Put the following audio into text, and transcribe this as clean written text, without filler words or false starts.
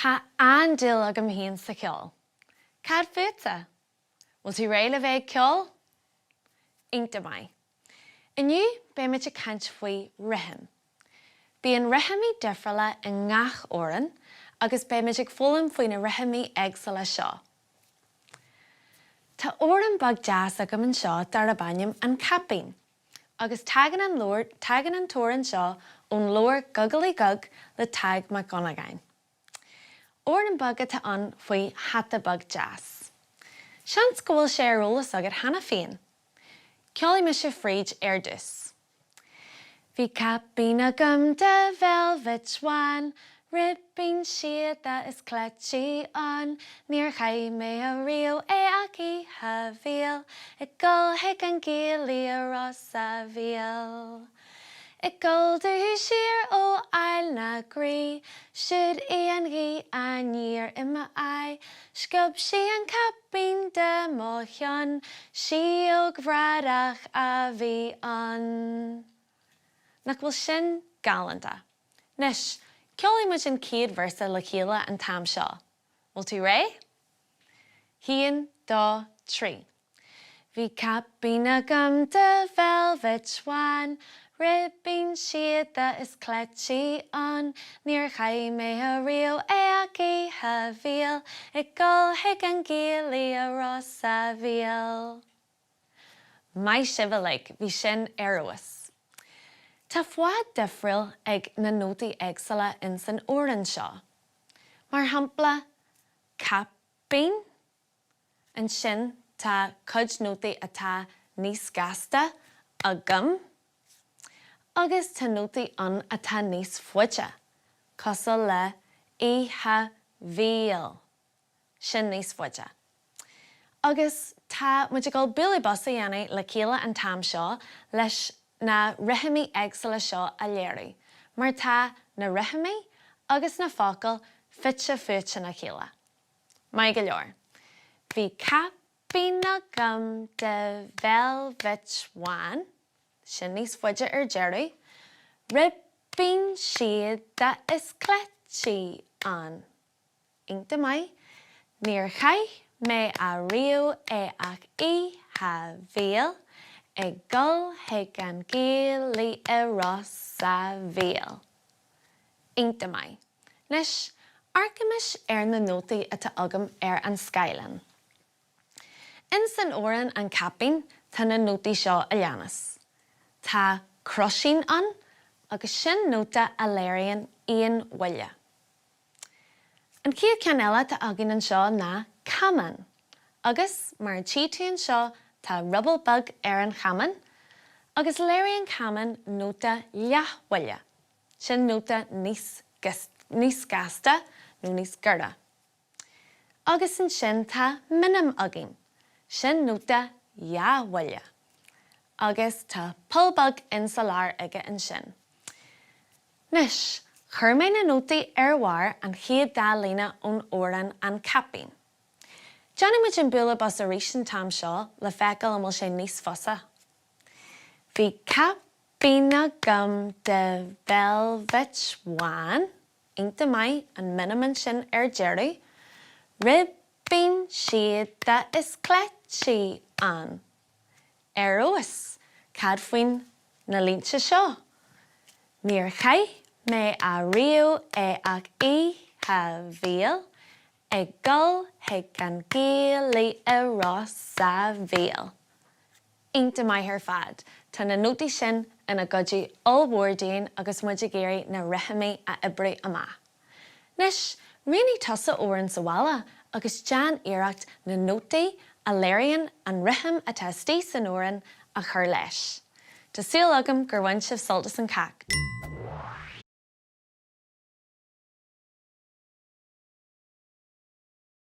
Tá andil agam híon sa ceol. Cad futa? Will tú réile bheith ceol? Inta mai. Iniu be me te cant faoi rihim. Bíon rihimí difriúla in ngach óran agus be me ag fólam faoin na rihimí éagsúla seo. Tá óran bag deas agam an seo dar a bainneam an capín, agus tagan an tóran seo ón lór gugalí gug le tag McGonagall. Óran bag atá an faoi hata bag deas. Sean scoil sé rólas agad hana féin. Ceolaí me se fríd dus. Bhí capín agam de velvet one, ribbing siad that is clutchy on, níor chaid mé a riú ac havíal, I gol hic an gílí a rosa víal. I goldu sheer o ail na grí, should an gí a níor ima ai, scub si an capín de mochion, si o gradach a bhí an. Nach bhfuil sin galanta. Nis, ceolaí muid an céad versa le chéile an tam seo. Will tú ré? Híon, dó, trí. Bhí capín agam de velvet one, ribbing siad that is clutchy on, níor chaid mé a riú ac havíal, I gol hic an gílí a rosa víal. Mai sibh bhí sin arras. Tá fuad difriúil ag na nótaí éagsúla in san óran seo. Mar hampla capín, an sin tá cuid nótaí atá níos gasta agam, agus tá nótaí an atá níos fuide, cosal le havíal, sin níos fuide. Agus tá muid ag bualadh bosa dhéanamh le chéile an tam seo leis na rihimí éagsúla seo a léirí, mar tá na rihimí agus na focail fite fuite na chéile. Mai go leor. Bhí capín agam de velvet one, sin níos fuide deireadh, ribbing siad that is clutchy on. Inta mai, níor chaid mé a riú ac havíal, I gol hic an gílí a rosa víal. Inta mai. Nis, arcamis na nótaí atá agam an Skylan. In san óran an capín tá na nótaí seo a leanas. Tá crushing an, agus sin nóta a léiríonn íon bhuille. An cíad cean eile tá agan an seo ná caman, agus mar an tíún seo tá rubble bug an chaman, agus léiríonn caman nóta leathhuille, sin nóta níos gasta nó níos gurda. Agus an sin tá minim agin, sin nóta leathhuille. Agus tá pullbug in sa lár aige an sin. Nis, chuir mé na nótaí bharr an chéad dá lína ón óran an capín. Johnny muid an bualadh bos a rís an tam seo le feiceáil amol sé níos fosa. Bhí capín agam de velvet one, inta mai an miniman sin deireadh, ribbing siad that is clutchy on. Arras, cad faoin na línte seo. Níor chaid mé a riú ac havíal, I gol hic an gílí a rosa víal. Inta mai ar fad, tá na nótaí sin ina gcuidí allmhórdín agus muid a géirí na rihimí a ibriú amach. Nis, rianaí tosa óran sa bhaile agus dean iarracht na nótaí a léiríonn an rihim atá stíos an óran a chur leis. Tá síl agam gur bhain sibh soltas an cac.